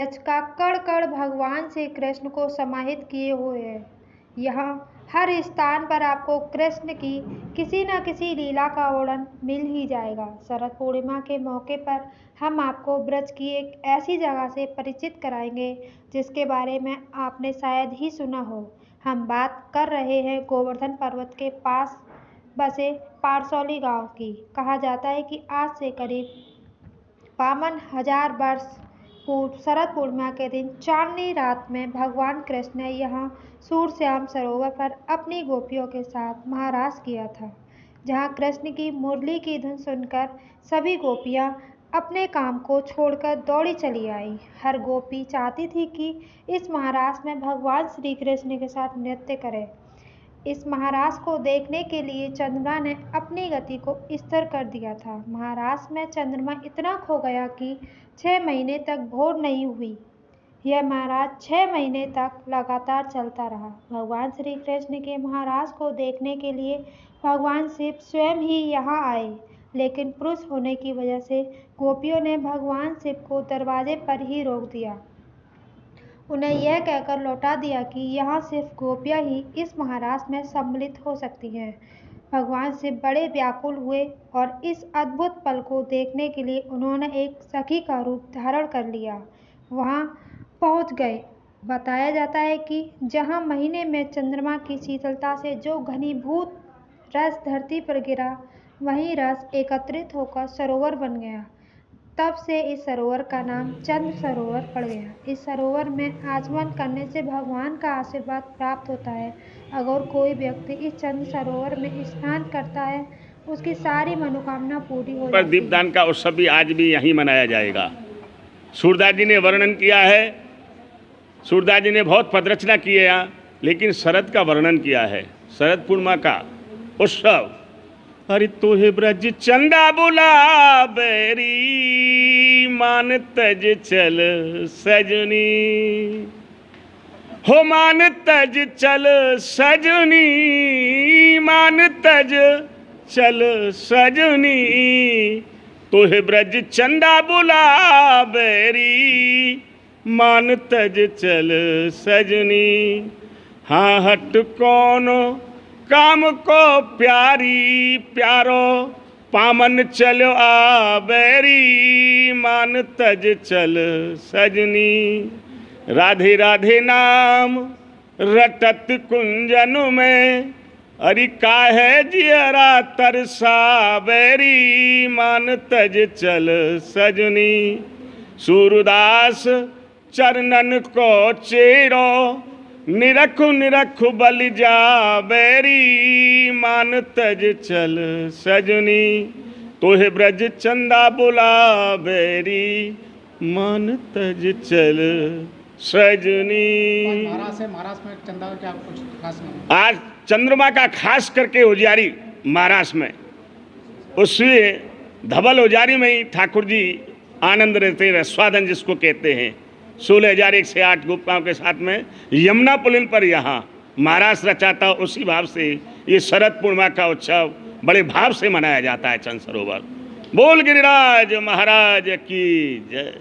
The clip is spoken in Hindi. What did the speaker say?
ब्रज का कण कण भगवान श्री कृष्ण को समाहित किए हुए है। यहाँ हर स्थान पर आपको कृष्ण की किसी न किसी लीला का वर्णन मिल ही जाएगा। शरद पूर्णिमा के मौके पर हम आपको ब्रज की एक ऐसी जगह से परिचित कराएंगे जिसके बारे में आपने शायद ही सुना हो। हम बात कर रहे हैं गोवर्धन पर्वत के पास बसे पारसौली गांव की। कहा जाता है कि आज से करीब 52,000 वर्ष पूर्व शरद पूर्णिमा के दिन चांदनी रात में भगवान कृष्ण ने यहाँ सूरश्याम सरोवर पर अपनी गोपियों के साथ महारास किया था, जहाँ कृष्ण की मुरली की धुन सुनकर सभी गोपियाँ अपने काम को छोड़कर दौड़ी चली आई। हर गोपी चाहती थी कि इस महारास में भगवान श्री कृष्ण के साथ नृत्य करे। इस महारास को देखने के लिए चंद्रमा ने अपनी गति को स्थिर कर दिया था। महारास में चंद्रमा इतना खो गया कि 6 महीने तक भोर नहीं हुई। यह महाराज 6 महीने तक लगातार चलता रहा। भगवान श्री कृष्ण के महाराज को देखने के लिए भगवान शिव स्वयं ही यहाँ आए, लेकिन पुरुष होने की वजह से गोपियों ने भगवान शिव को दरवाजे पर ही रोक दिया। उन्हें यह कहकर लौटा दिया कि यहाँ सिर्फ गोपियाँ ही इस महारास में सम्मिलित हो सकती हैं। भगवान शिव बड़े व्याकुल हुए और इस अद्भुत पल को देखने के लिए उन्होंने एक सखी का रूप धारण कर लिया। वहाँ पहुँच गए। बताया जाता है कि जहाँ महीने में चंद्रमा की शीतलता से जो घनीभूत रस धरती पर गिरा, वहीं रस एकत्रित होकर सरोवर बन गया। तब से इस सरोवर का नाम चंद्र सरोवर पड़ गया। इस सरोवर में आचमन करने से भगवान का आशीर्वाद प्राप्त होता है। अगर कोई व्यक्ति इस चंद्र सरोवर में स्नान करता है, उसकी सारी मनोकामना पूरी हो जाती है। दीपदान का उत्सव भी आज भी यहीं मनाया जाएगा। सूरदास जी ने वर्णन किया है। सूरदास जी ने बहुत पदरचना की है यहाँ, लेकिन शरद का वर्णन किया है। शरद पूर्णिमा का उत्सव। अरे तोहे ब्रज चंदा बुला बेरी, मान तज चल सजनी, हो मान तज चल सजनी, मान तज चल सजनी, तोहे ब्रज चंदा बुला बेरी, मान तज चल सजनी। हाँ हट कौनो काम को प्यारी, प्यारो पामन चलो आबेरी, मान तज चल सजनी। राधे राधे नाम रटत कुंजन में, अरे काहे जियरा तरसा बेरी, मान तज चल सजनी। सूरदास चरणन को चेरो, निरखु निरखु बलि जा बेरी, मान तज चल सजनी, तोहे ब्रज चंदा बुला बेरी, मान तज चल सजनी। महाराज में चंदा का क्या कुछ खास नहीं? आज चंद्रमा का खास करके उजारी महाराष्ट्र में, उससे धवल उजारी में ही ठाकुर जी आनंद रहते, रस्वादन जिसको कहते हैं। 16,108 गोपिकाओं के साथ में यमुना पुलिन पर यहाँ महाराष्ट्र रचाता, उसी भाव से ये शरद पूर्णिमा का उत्सव बड़े भाव से मनाया जाता है। चंद सरोवर। बोल गिरिराज महाराज की जय।